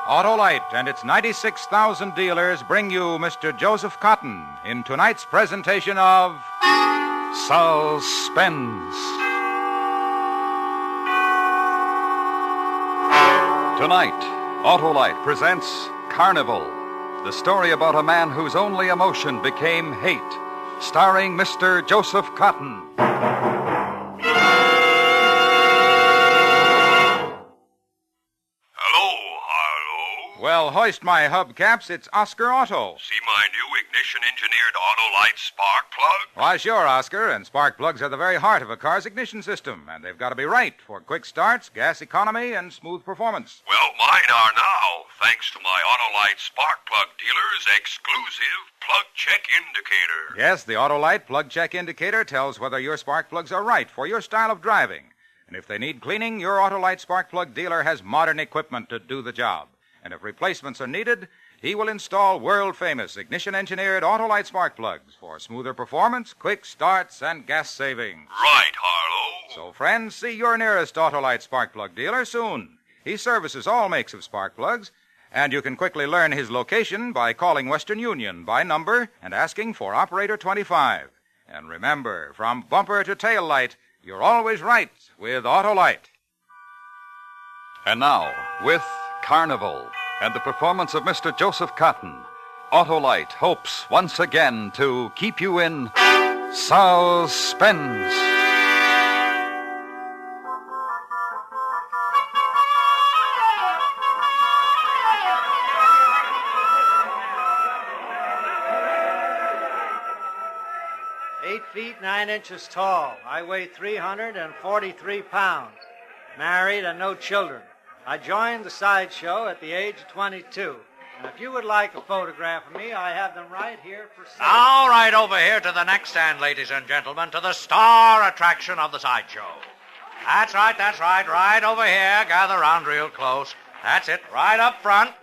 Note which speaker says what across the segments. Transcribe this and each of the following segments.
Speaker 1: Autolite and its 96,000 dealers bring you Mr. Joseph Cotten in tonight's presentation of Suspense. Tonight, Autolite presents Carnival, the story about a man whose only emotion became hate, starring Mr. Joseph Cotten. Well, hoist my hubcaps. It's Oscar Otto.
Speaker 2: See my new ignition-engineered Autolite spark plug?
Speaker 1: Why, sure, Oscar. And spark plugs are the very heart of a car's ignition system, and they've got to be right for quick starts, gas economy, and smooth performance.
Speaker 2: Well, mine are now, thanks to my Autolite spark plug dealer's exclusive plug check indicator.
Speaker 1: Yes, the Autolite plug check indicator tells whether your spark plugs are right for your style of driving. And if they need cleaning, your Autolite spark plug dealer has modern equipment to do the job. And if replacements are needed, he will install world-famous ignition-engineered Autolite spark plugs for smoother performance, quick starts, and gas saving.
Speaker 2: Right, Harlow.
Speaker 1: So, friends, see your nearest Autolite spark plug dealer soon. He services all makes of spark plugs, and you can quickly learn his location by calling Western Union by number and asking for Operator 25. And remember, from bumper to tail light, you're always right with Autolite. And now, with Carnival and the performance of Mr. Joseph Cotten, Autolite hopes once again to keep you in suspense.
Speaker 3: "8 feet 9 inches tall. I weigh 343 pounds. Married and no children. I joined the sideshow at the age of 22. And if you would like a photograph of me, I have them right here for sale."
Speaker 4: All right, over here to the next stand, ladies and gentlemen, to the star attraction of the sideshow. That's right, right over here. Gather round real close. That's it, right up front.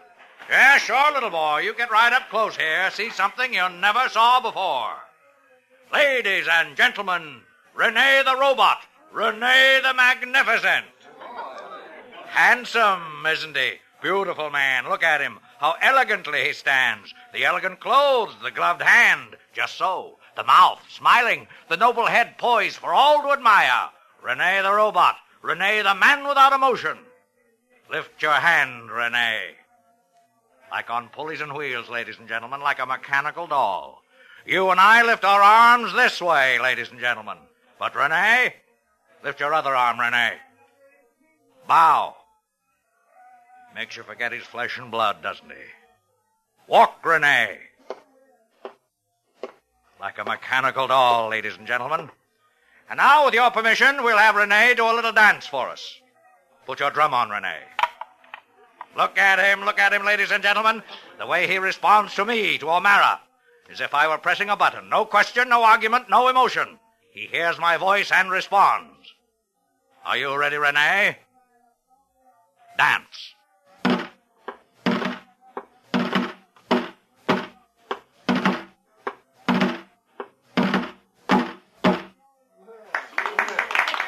Speaker 4: Yeah, sure, little boy, you get right up close here. See something you never saw before. Ladies and gentlemen, Renee the Robot, Renee the Magnificent. Handsome, isn't he? Beautiful man. Look at him. How elegantly he stands. The elegant clothes, the gloved hand. Just so. The mouth, smiling. The noble head poised for all to admire. Renee the Robot. Renee the man without emotion. Lift your hand, Renee. Like on pulleys and wheels, ladies and gentlemen, like a mechanical doll. You and I lift our arms this way, ladies and gentlemen. But Renee, lift your other arm, Renee. Bow. Makes you forget his flesh and blood, doesn't he? Walk, Renee. Like a mechanical doll, ladies and gentlemen. And now, with your permission, we'll have Renee do a little dance for us. Put your drum on, Renee. Look at him, ladies and gentlemen. The way he responds to me, to O'Mara, as if I were pressing a button. No question, no argument, no emotion. He hears my voice and responds. Are you ready, Renee? Dance.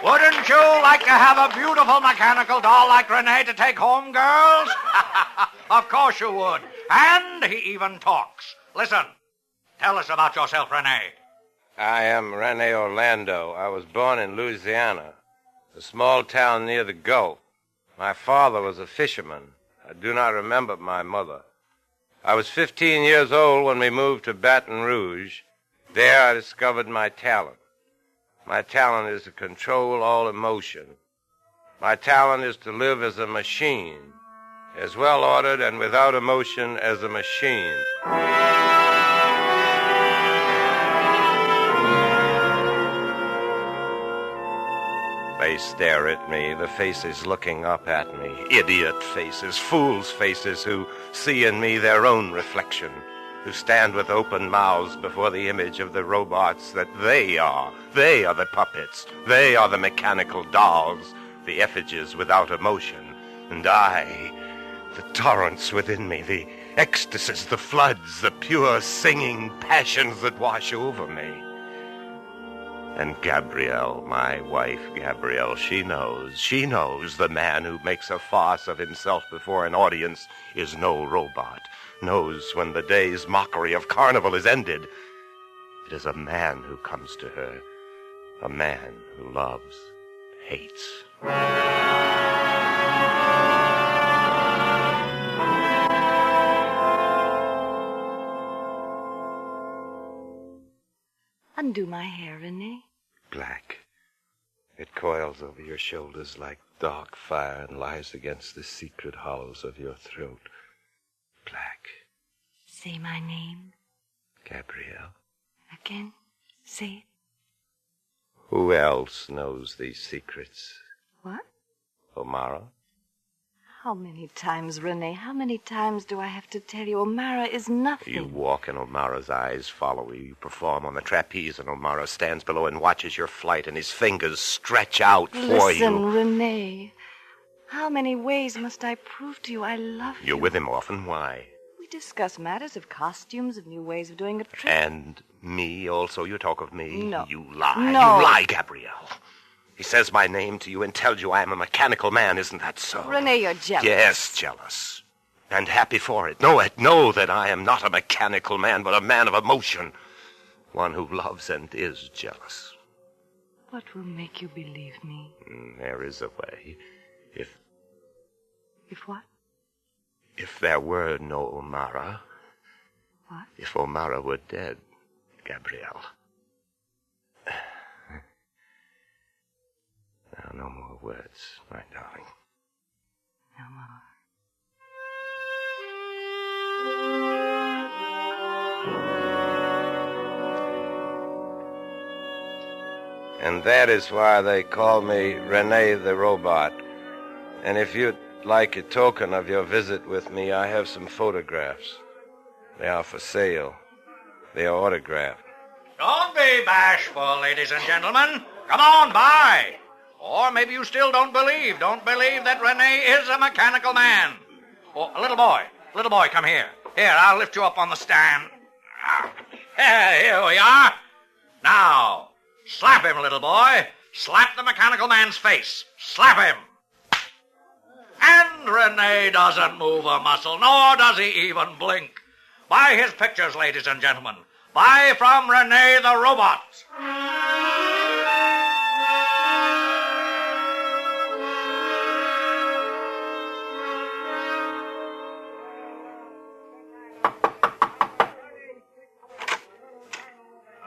Speaker 4: Wouldn't you like to have a beautiful mechanical doll like Renee to take home, girls? Of course you would. And he even talks. Listen, tell us about yourself, Renee.
Speaker 5: I am Rene Orlando. I was born in Louisiana, a small town near the Gulf. My father was a fisherman. I do not remember my mother. I was 15 years old when we moved to Baton Rouge. There I discovered my talent. My talent is to control all emotion. My talent is to live as a machine, as well-ordered and without emotion as a machine. They stare at me, the faces looking up at me, idiot faces, fools' faces who see in me their own reflection, who stand with open mouths before the image of the robots that they are. They are the puppets. They are the mechanical dolls, the effigies without emotion. And I, the torrents within me, the ecstasies, the floods, the pure singing passions that wash over me. And Gabrielle, my wife, Gabrielle, she knows. She knows the man who makes a farce of himself before an audience is no robot. Knows when the day's mockery of Carnival is ended. It is a man who comes to her. A man who loves, hates.
Speaker 6: Undo my hair, Renee.
Speaker 5: Black. It coils over your shoulders like dark fire and lies against the secret hollows of your throat. Black.
Speaker 6: Say my name.
Speaker 5: Gabrielle.
Speaker 6: Again. Say it.
Speaker 5: Who else knows these secrets?
Speaker 6: What?
Speaker 5: O'Mara?
Speaker 6: How many times, Renee? How many times do I have to tell you? O'Mara is nothing.
Speaker 5: You walk and O'Mara's eyes follow you. You perform on the trapeze and O'Mara stands below and watches your flight and his fingers stretch out for you.
Speaker 6: Listen, Renee. How many ways must I prove to you I love you?
Speaker 5: You're with him often. Why?
Speaker 6: We discuss matters of costumes, of new ways of doing a trick.
Speaker 5: And me also? You talk of me?
Speaker 6: No.
Speaker 5: You lie.
Speaker 6: No.
Speaker 5: You lie, Gabrielle. He says my name to you and tells you I am a mechanical man. Isn't that so?
Speaker 6: Renee, you're jealous.
Speaker 5: Yes, jealous. And happy for it. Know that I am not a mechanical man, but a man of emotion. One who loves and is jealous.
Speaker 6: What will make you believe me?
Speaker 5: There is a way.
Speaker 6: If what?
Speaker 5: If there were no O'Mara.
Speaker 6: What?
Speaker 5: If O'Mara were dead, Gabrielle. Now, no more words, my darling.
Speaker 6: No more.
Speaker 5: And that is why they call me Renee the Robot. And if you'd like a token of your visit with me, I have some photographs. They are for sale. They are autographed.
Speaker 4: Don't be bashful, ladies and gentlemen. Come on, buy. Or maybe you still don't believe. Don't believe that Renee is a mechanical man. Oh, little boy, come here. Here, I'll lift you up on the stand. Here we are. Now, slap him, little boy. Slap the mechanical man's face. Slap him. And Renee doesn't move a muscle, nor does he even blink. Buy his pictures, ladies and gentlemen. Buy from Renee the Robot.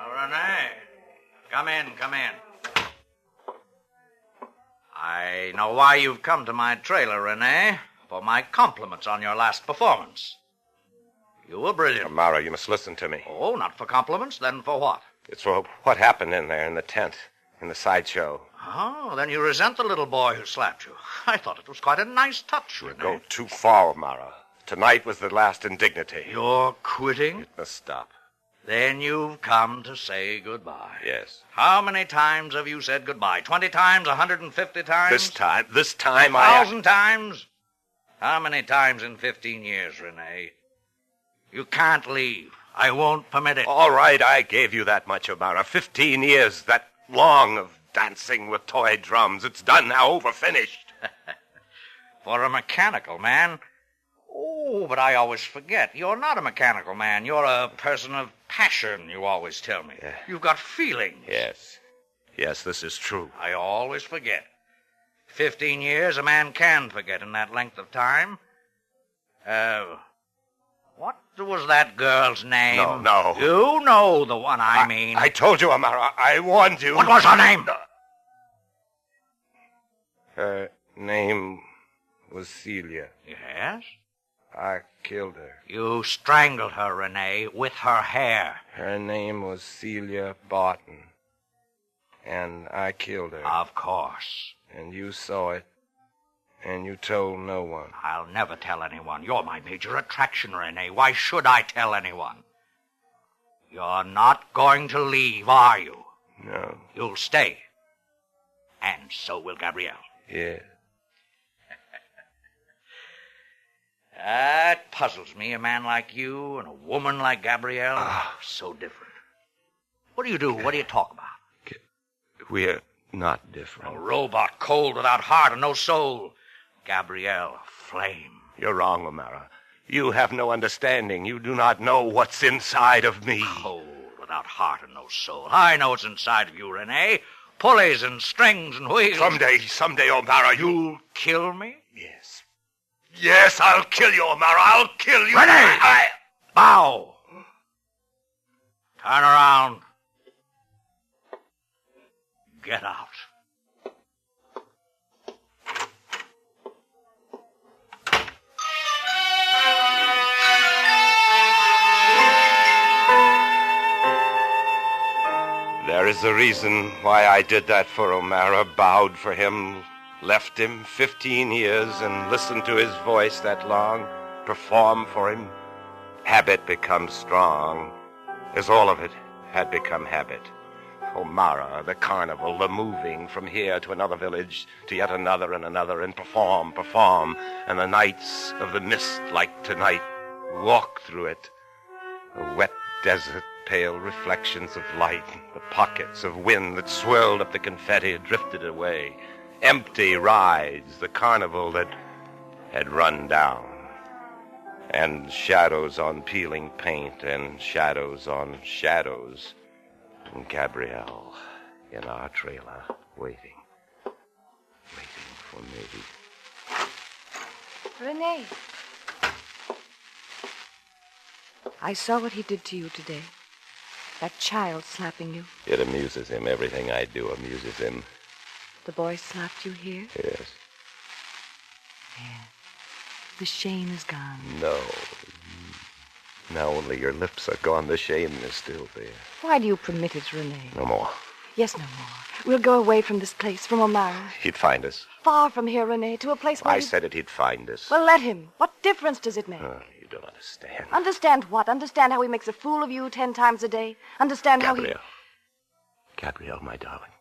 Speaker 4: Renee, come in. I know why you've come to my trailer, Renee. For my compliments on your last performance. You were brilliant.
Speaker 5: O'Mara, you must listen to me.
Speaker 4: Oh, not for compliments, then for what?
Speaker 5: It's for what happened in there in the tent, in the sideshow.
Speaker 4: Oh, then you resent the little boy who slapped you. I thought it was quite a nice touch, Renee.
Speaker 5: You go too far, O'Mara. Tonight was the last indignity.
Speaker 4: You're quitting?
Speaker 5: It must stop.
Speaker 4: Then you've come to say goodbye.
Speaker 5: Yes.
Speaker 4: How many times have you said goodbye? 20 times? 150 times?
Speaker 5: This time
Speaker 4: 1,000 times? How many times in 15 years, Renee? You can't leave. I won't permit it.
Speaker 5: All right, I gave you that much, O'Mara. 15 years, that long of dancing with toy drums. It's done now, over, finished.
Speaker 4: For a mechanical man? Oh, but I always forget. You're not a mechanical man. You're a person of passion, you always tell me.
Speaker 5: Yeah.
Speaker 4: You've got feelings.
Speaker 5: Yes, this is true.
Speaker 4: I always forget. 15 years a man can forget in that length of time. What was that girl's name?
Speaker 5: No.
Speaker 4: You know the one I mean.
Speaker 5: I told you, O'Mara. I warned you.
Speaker 4: What was her name?
Speaker 5: Her name was Celia.
Speaker 4: Yes?
Speaker 5: I killed her.
Speaker 4: You strangled her, Renee, with her hair.
Speaker 5: Her name was Celia Barton. And I killed her.
Speaker 4: Of course.
Speaker 5: And you saw it. And you told no one.
Speaker 4: I'll never tell anyone. You're my major attraction, Renee. Why should I tell anyone? You're not going to leave, are you?
Speaker 5: No.
Speaker 4: You'll stay. And so will Gabrielle.
Speaker 5: Yeah.
Speaker 4: That puzzles me, a man like you and a woman like Gabrielle. So different. What do you do? What do you talk about?
Speaker 5: We're not different.
Speaker 4: A robot, cold, without heart and no soul. Gabrielle, flame.
Speaker 5: You're wrong, O'Mara. You have no understanding. You do not know what's inside of me.
Speaker 4: Cold, without heart and no soul. I know what's inside of you, Rene. Pulleys and strings and wheels.
Speaker 5: Someday, O'Mara,
Speaker 4: You'll kill me?
Speaker 5: Yes. Yes, I'll kill you, O'Mara. I'll kill you.
Speaker 4: Rene! Bow! Turn around. Get out.
Speaker 5: There is a reason why I did that for O'Mara, bowed for him, left him 15 years and listened to his voice that long, perform for him. Habit becomes strong, as all of it had become habit. O'Mara, the carnival, the moving from here to another village, to yet another, and perform, and the nights of the mist like tonight, walk through it. A wet desert, pale reflections of light, the pockets of wind that swirled up the confetti had drifted away. Empty rides, the carnival that had run down. And shadows on peeling paint, and shadows on shadows. And Gabrielle in our trailer, waiting for me.
Speaker 6: Rene. I saw what he did to you today. That child slapping you.
Speaker 5: It amuses him. Everything I do amuses him.
Speaker 6: The boy slapped you here?
Speaker 5: Yes.
Speaker 6: Yeah. The shame is gone.
Speaker 5: No. Now only your lips are gone. The shame is still there.
Speaker 6: Why do you permit it, Rene?
Speaker 5: No more.
Speaker 6: Yes, no more. We'll go away from this place, from O'Mara.
Speaker 5: He'd find us.
Speaker 6: Far from here, Rene, to a place where
Speaker 5: I said it, he'd find us.
Speaker 6: Well, let him. What difference does it make?
Speaker 5: You don't understand.
Speaker 6: Understand what? Understand how he makes a fool of you 10 times a day? Understand how he...
Speaker 5: Gabrielle, my darling.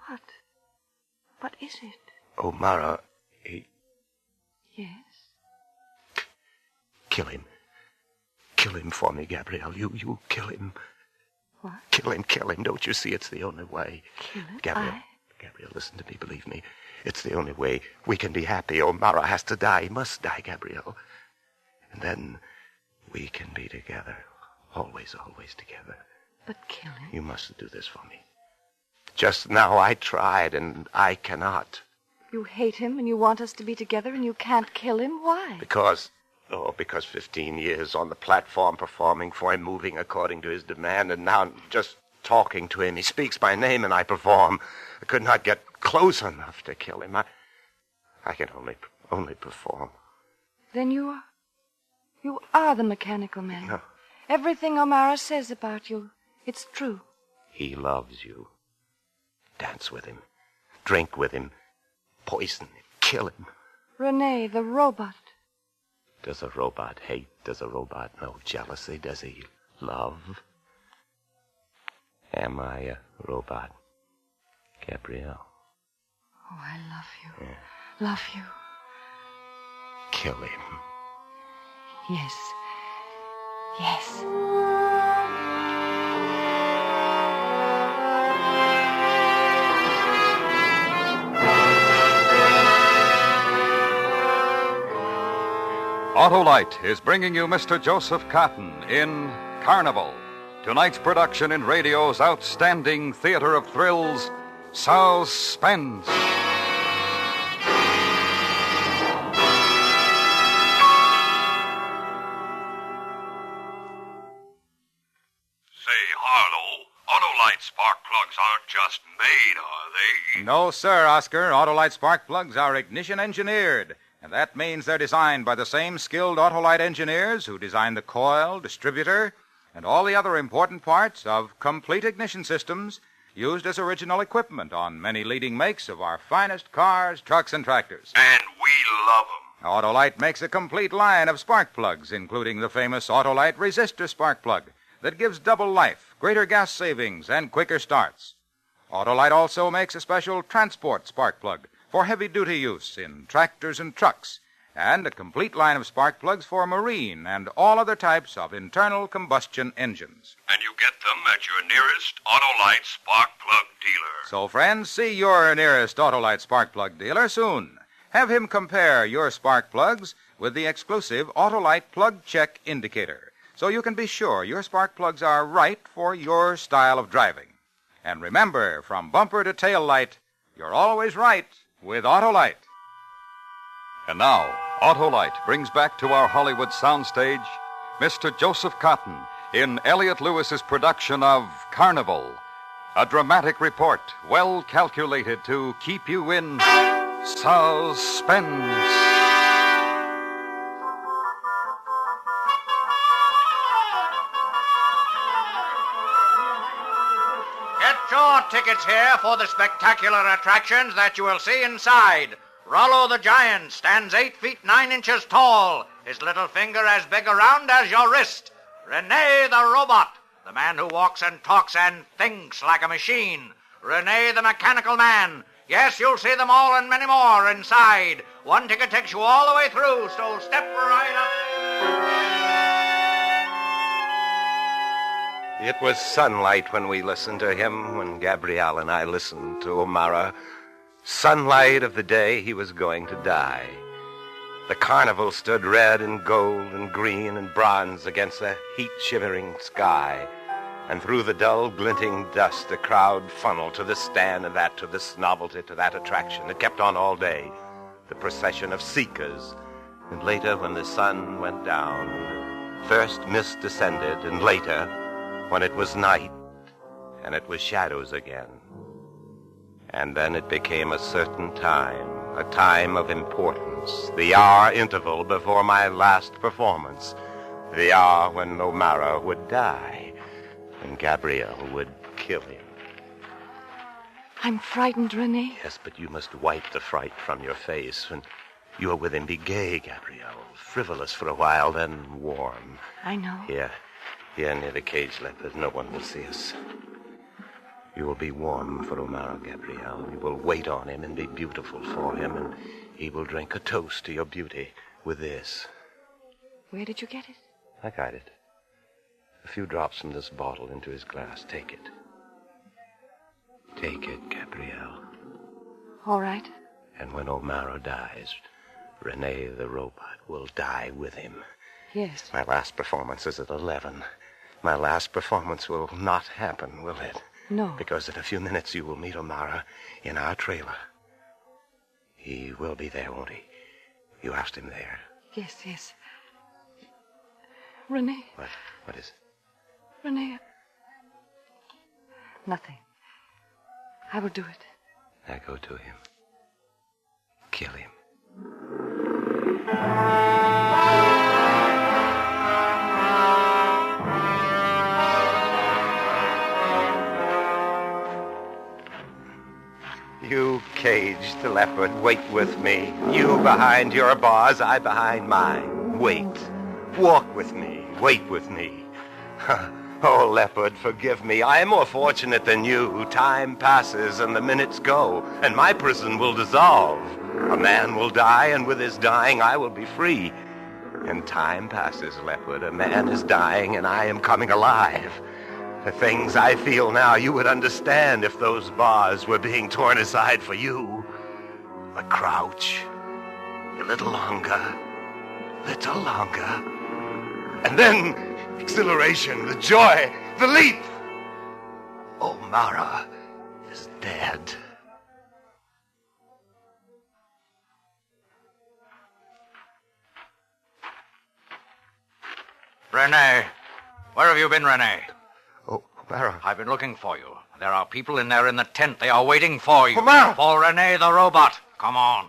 Speaker 6: What? What is it?
Speaker 5: O'Mara, he...
Speaker 6: Yes?
Speaker 5: Kill him. Kill him for me, Gabrielle. You kill him.
Speaker 6: What?
Speaker 5: Kill him. Don't you see it's the only way?
Speaker 6: Kill him?
Speaker 5: Gabrielle, listen to me, believe me. It's the only way we can be happy. O'Mara has to die. He must die, Gabrielle. And then we can be together. Always, always together.
Speaker 6: But kill him?
Speaker 5: You must do this for me. Just now I tried, and I cannot.
Speaker 6: You hate him, and you want us to be together, and you can't kill him? Why?
Speaker 5: Because 15 years on the platform performing for him, moving according to his demand, and now just talking to him. He speaks my name, and I perform. I could not get close enough to kill him. I can only perform.
Speaker 6: Then you are the mechanical man.
Speaker 5: No.
Speaker 6: Everything O'Mara says about you, it's true.
Speaker 5: He loves you. Dance with him. Drink with him. Poison him. Kill him.
Speaker 6: Rene, the robot.
Speaker 5: Does a robot hate? Does a robot know jealousy? Does he love? Am I a robot, Gabrielle?
Speaker 6: Oh, I love you. Yeah. Love you.
Speaker 5: Kill him.
Speaker 6: Yes. Yes.
Speaker 1: Autolite is bringing you Mr. Joseph Cotten in Carnival, tonight's production in radio's outstanding theater of thrills, Suspense.
Speaker 2: Say, Harlow, Autolite spark plugs aren't just made, are they?
Speaker 1: No, sir, Oscar. Autolite spark plugs are ignition engineered. And that means they're designed by the same skilled Autolite engineers who design the coil, distributor, and all the other important parts of complete ignition systems used as original equipment on many leading makes of our finest cars, trucks, and tractors.
Speaker 2: And we love 'em.
Speaker 1: Autolite makes a complete line of spark plugs, including the famous Autolite resistor spark plug that gives double life, greater gas savings, and quicker starts. Autolite also makes a special transport spark plug for heavy-duty use in tractors and trucks, and a complete line of spark plugs for marine and all other types of internal combustion engines.
Speaker 2: And you get them at your nearest Autolite spark plug dealer.
Speaker 1: So, friends, see your nearest Autolite spark plug dealer soon. Have him compare your spark plugs with the exclusive Autolite plug check indicator, so you can be sure your spark plugs are right for your style of driving. And remember, from bumper to tail light, you're always right with Autolite.
Speaker 7: And now, Autolite brings back to our Hollywood soundstage Mr. Joseph Cotten in Elliot Lewis's production of Carnival, a dramatic report well calculated to keep you in suspense.
Speaker 4: Get your tickets here for the spectacular attractions that you will see inside. Rollo the Giant stands 8 feet 9 inches tall, his little finger as big around as your wrist. Rene the Robot, the man who walks and talks and thinks like a machine. Rene the Mechanical Man. Yes, you'll see them all and many more inside. One ticket takes you all the way through, so step right up.
Speaker 5: It was sunlight when we listened to him, when Gabrielle and I listened to O'Mara. Sunlight of the day he was going to die. The carnival stood red and gold and green and bronze against the heat-shivering sky. And through the dull, glinting dust, the crowd funneled to this stand and that, to this novelty, to that attraction. It kept on all day. The procession of seekers. And later, when the sun went down, first mist descended, and later, when it was night, and it was shadows again. And then it became a certain time, a time of importance, the hour interval before my last performance, the hour when O'Mara would die, and Gabrielle would kill him.
Speaker 6: I'm frightened, Rene.
Speaker 5: Yes, but you must wipe the fright from your face. When you are with him, be gay, Gabrielle, frivolous for a while, then warm.
Speaker 6: I know.
Speaker 5: Here near the cage, Leopard, no one will see us. You will be warm for O'Mara, Gabrielle. You will wait on him and be beautiful for him, and he will drink a toast to your beauty with this.
Speaker 6: Where did you get it?
Speaker 5: I got it. A few drops from this bottle into his glass. Take it. Take it, Gabrielle.
Speaker 6: All right.
Speaker 5: And when O'Mara dies, Rene the Robot will die with him.
Speaker 6: Yes.
Speaker 5: My last performance is at 11. My last performance will not happen, will it?
Speaker 6: No.
Speaker 5: Because in a few minutes you will meet O'Mara in our trailer. He will be there, won't he? You asked him there.
Speaker 6: Yes. Rene.
Speaker 5: What is it?
Speaker 6: Rene. Nothing. I will do it.
Speaker 5: Now go to him. Kill him. You caged leopard, wait with me. You behind your bars, I behind mine. Wait. Walk with me. Wait with me. Oh, leopard, forgive me. I am more fortunate than you. Time passes and the minutes go, and my prison will dissolve. A man will die, and with his dying, I will be free. And time passes, leopard. A man is dying, and I am coming alive. The things I feel now, you would understand if those bars were being torn aside for you. But crouch. A little longer. And then, exhilaration, the joy, the leap. O'Mara is dead.
Speaker 4: Rene. Where have you been, Rene?
Speaker 5: Oh, O'Mara.
Speaker 4: I've been looking for you. There are people in there in the tent. They are waiting for you.
Speaker 5: O'Mara!
Speaker 4: For Rene the Robot. Come on.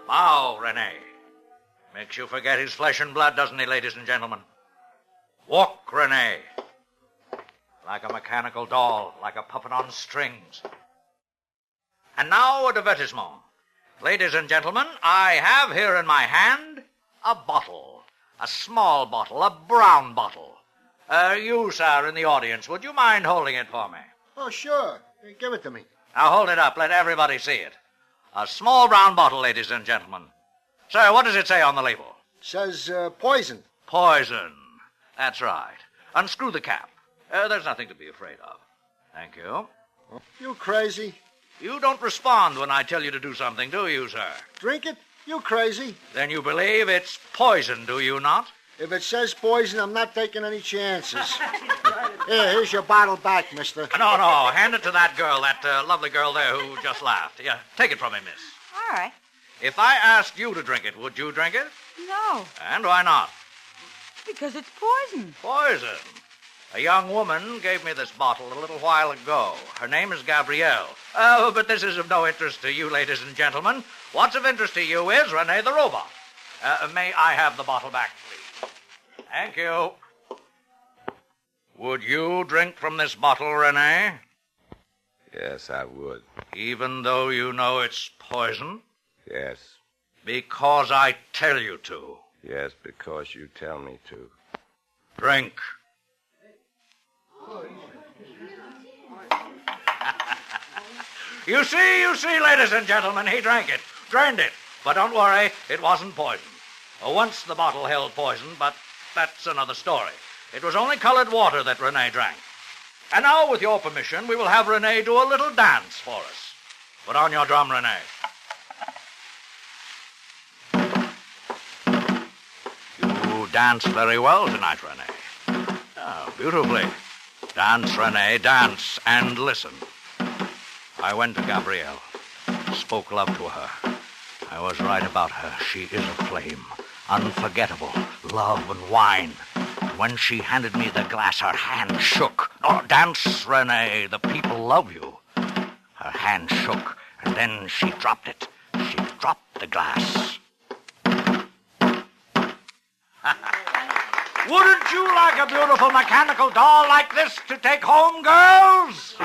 Speaker 4: Now, Rene. Makes you forget his flesh and blood, doesn't he, ladies and gentlemen? Walk, Rene. Like a mechanical doll, like a puppet on strings. And now, a advertisement. Ladies and gentlemen, I have here in my hand a bottle. A small bottle, a brown bottle. You, sir, in the audience, would you mind holding it for me?
Speaker 8: Oh, sure. Give it to me.
Speaker 4: Now hold it up. Let everybody see it. A small brown bottle, ladies and gentlemen. Sir, what does it say on the label?
Speaker 8: Says poison.
Speaker 4: Poison. That's right. Unscrew the cap. There's nothing to be afraid of. Thank you.
Speaker 8: You crazy?
Speaker 4: You don't respond when I tell you to do something, do you, sir?
Speaker 8: Drink it? You crazy?
Speaker 4: Then you believe it's poison, do you not?
Speaker 8: If it says poison, I'm not taking any chances. Here's your bottle back, mister.
Speaker 4: No. Hand it to that girl, that lovely girl there who just laughed. Yeah, take it from me, miss.
Speaker 6: All right.
Speaker 4: If I asked you to drink it, would you drink it?
Speaker 9: No,
Speaker 4: And why not?
Speaker 9: because it's poison.
Speaker 4: Poison. A young woman gave me this bottle a little while ago. Her name is Gabrielle. Oh, but this is of no interest to you, ladies and gentlemen. What's of interest to you is Rene the robot. May I have the bottle back, please? Thank you. Would you drink from this bottle, Rene?
Speaker 5: Yes, I would.
Speaker 4: Even though you know it's poison?
Speaker 5: Yes.
Speaker 4: Because I tell you to.
Speaker 5: Yes, because you tell me to.
Speaker 4: Drink. You see, ladies and gentlemen, he drank it, drained it. But don't worry, it wasn't poison. Once the bottle held poison, but that's another story. It was only colored water that Rene drank. And now, with your permission, we will have Rene do a little dance for us. Put on your drum, Rene. You dance very well tonight, Rene. Oh, beautifully. Dance, Rene, dance, and listen. I went to Gabrielle, spoke love to her. I was right about her. She is a flame, unforgettable, love and wine. When she handed me the glass, her hand shook. Oh, dance, Rene, the people love you. Her hand shook, and then she dropped it. She dropped the glass. Wouldn't you like a beautiful mechanical doll like this to take home, girls?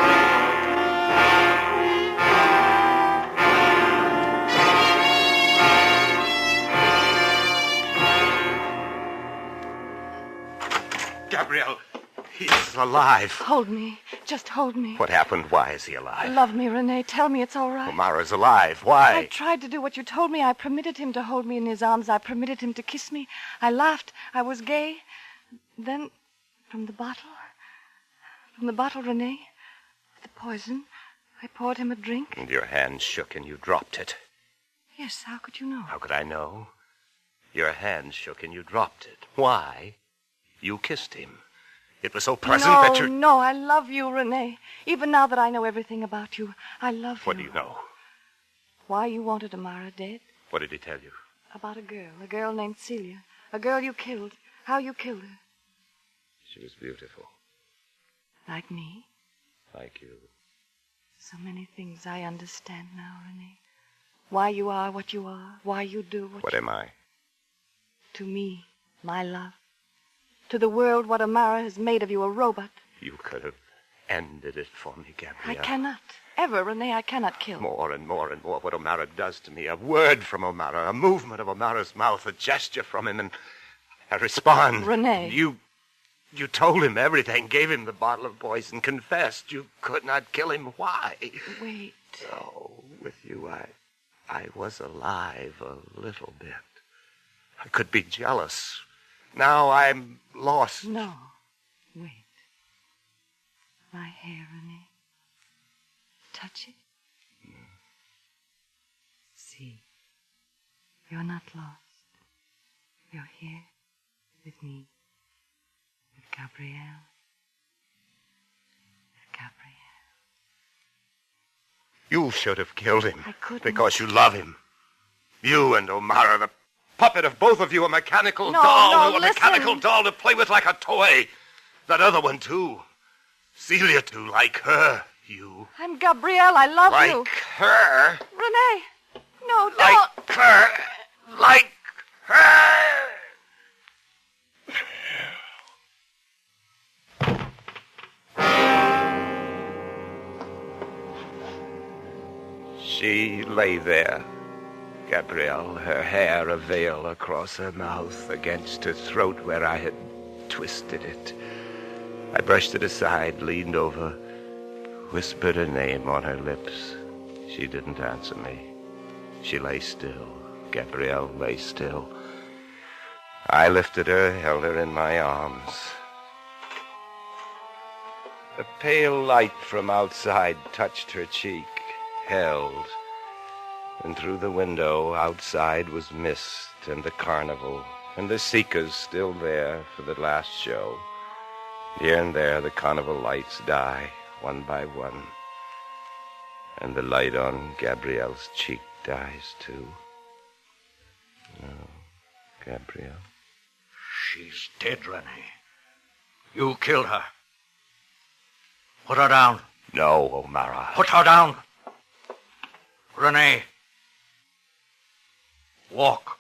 Speaker 10: Gabrielle, he's alive.
Speaker 6: Hold me. Just hold me.
Speaker 10: What happened? Why is he alive?
Speaker 6: Love me, Rene. Tell me it's all right.
Speaker 10: Omara's alive. Why?
Speaker 6: I tried to do what you told me. I permitted him to hold me in his arms. I permitted him to kiss me. I laughed. I was gay. Then, from the bottle, Rene, the poison, I poured him a drink.
Speaker 10: And your hand shook and you dropped it.
Speaker 6: Yes, how could you know?
Speaker 10: How could I know? Your hand shook and you dropped it. Why? You kissed him. It was so pleasant that you...
Speaker 6: No, I love you, Rene. Even now that I know everything about you, I love you.
Speaker 10: What do you know?
Speaker 6: Why you wanted Amara dead?
Speaker 10: What did he tell you?
Speaker 6: About a girl named Celia. A girl you killed. How you killed her.
Speaker 5: She was beautiful.
Speaker 6: Like me?
Speaker 5: Like you.
Speaker 6: So many things I understand now, Rene. Why you are what you are. Why you do
Speaker 5: What am I?
Speaker 6: To me, my love. To the world, what Amara has made of you, a robot.
Speaker 10: You could have ended it for me, Gabrielle.
Speaker 6: I cannot. Ever, Rene, I cannot kill.
Speaker 10: More and more and more what Omara does to me. A word from Omara, a movement of Omara's mouth, a gesture from him, and I respond.
Speaker 6: Rene.
Speaker 10: You told him everything, gave him the bottle of poison, confessed you could not kill him. Why?
Speaker 6: Wait.
Speaker 10: Oh, with you, I was alive a little bit. I could be jealous. Now I'm lost.
Speaker 6: No. Wait. My hair, Rene. Touch it. See. You're not lost. You're here with me. With Gabrielle. With Gabrielle.
Speaker 10: You should have killed him.
Speaker 6: I couldn't.
Speaker 10: Because you love him. You and Omara, the puppet of both of you, a mechanical
Speaker 6: No,
Speaker 10: doll.
Speaker 6: listen.
Speaker 10: Mechanical doll to play with like a toy. That other one, too. Celia, too, like her. You.
Speaker 6: I'm Gabrielle. I love
Speaker 10: like
Speaker 6: you.
Speaker 10: her.
Speaker 6: Rene. No, don't.
Speaker 10: Like her. Like her. She lay there, Gabrielle, her hair a veil across her mouth, against her throat where I had twisted it. I brushed it aside, leaned over, whispered her name on her lips. She didn't answer me. She lay still. Gabrielle lay still. I lifted her, held her in my arms. A pale light from outside touched her cheek, held. And through the window outside was mist and the carnival, and the seekers still there for the last show. Here and there the carnival lights die, one by one. And the light on Gabrielle's cheek dies, too. No, Gabrielle.
Speaker 4: She's dead, Renee. You killed her. Put her down.
Speaker 10: No, O'Mara.
Speaker 4: Put her down. Renee. Walk.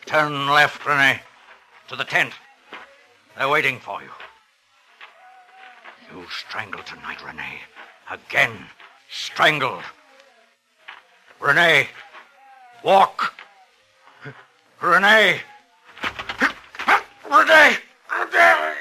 Speaker 4: Turn left, Renee. To the tent. They're waiting for you. You strangled tonight, Renee. Again. Strangled. Renee. Walk. Renee. Renee. Renee.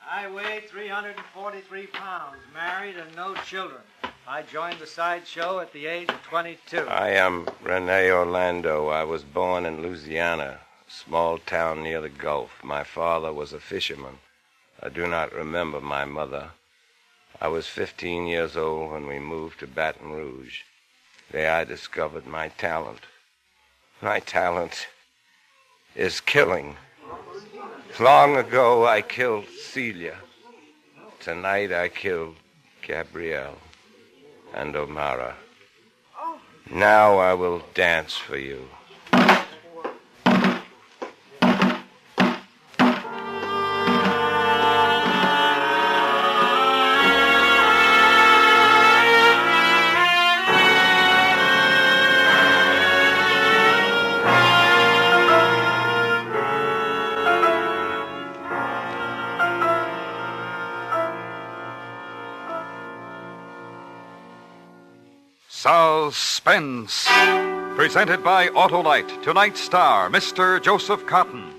Speaker 3: I weigh 343 pounds, married and no children. I joined the sideshow at the age of 22.
Speaker 5: I am Rene Orlando. I was born in Louisiana, a small town near the Gulf. My father was a fisherman. I do not remember my mother. I was 15 years old when we moved to Baton Rouge. There I discovered my talent. My talent is killing. Long ago I killed Celia. Tonight I killed Gabrielle and O'Mara. Now I will dance for you.
Speaker 7: Suspense. Presented by Autolite. Tonight's star, Mr. Joseph Cotten.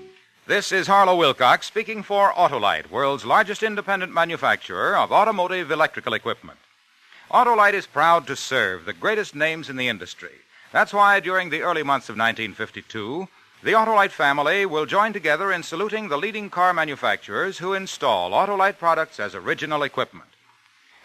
Speaker 1: This is Harlow Wilcox speaking for Autolite, world's largest independent manufacturer of automotive electrical equipment. Autolite is proud to serve the greatest names in the industry. That's why during the early months of 1952, the Autolite family will join together in saluting the leading car manufacturers who install Autolite products as original equipment.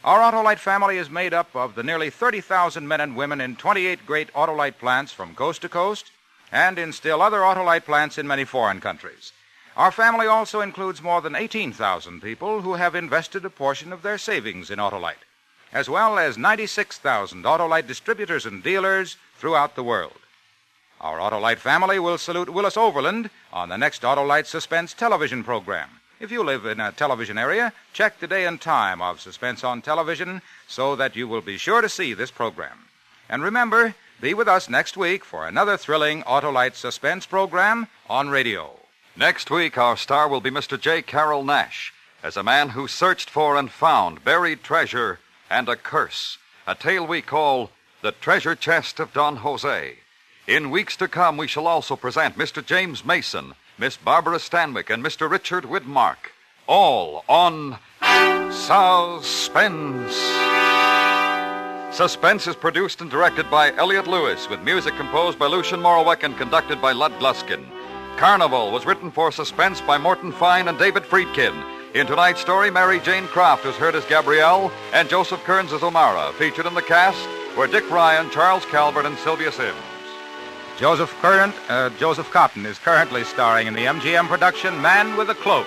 Speaker 1: Our Autolite family is made up of the nearly 30,000 men and women in 28 great Autolite plants from coast to coast and in still other Autolite plants in many foreign countries. Our family also includes more than 18,000 people who have invested a portion of their savings in Autolite, as well as 96,000 Autolite distributors and dealers throughout the world. Our Autolite family will salute Willis Overland on the next Autolite Suspense television program. If you live in a television area, check the day and time of Suspense on television so that you will be sure to see this program. And remember, be with us next week for another thrilling Autolite Suspense program on radio.
Speaker 7: Next week, our star will be Mr. J. Carroll Nash, as a man who searched for and found buried treasure and a curse, a tale we call The Treasure Chest of Don Jose. In weeks to come, we shall also present Mr. James Mason, Miss Barbara Stanwyck, and Mr. Richard Widmark, all on Suspense. Suspense is produced and directed by Elliott Lewis, with music composed by Lucien Moraweck and conducted by Lud Gluskin. Carnival was written for Suspense by Morton Fine and David Friedkin. In tonight's story, Mary Jane Croft was heard as Gabrielle, and Joseph Kearns as O'Mara. Featured in the cast were Dick Ryan, Charles Calvert, and Sylvia Sims.
Speaker 1: Joseph Cotten is currently starring in the MGM production Man with a Cloak.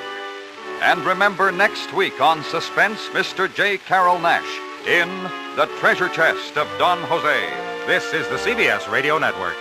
Speaker 7: And remember, next week on Suspense, Mr. J. Carroll Nash in The Treasure Chest of Don Jose.
Speaker 1: This is the CBS Radio Network.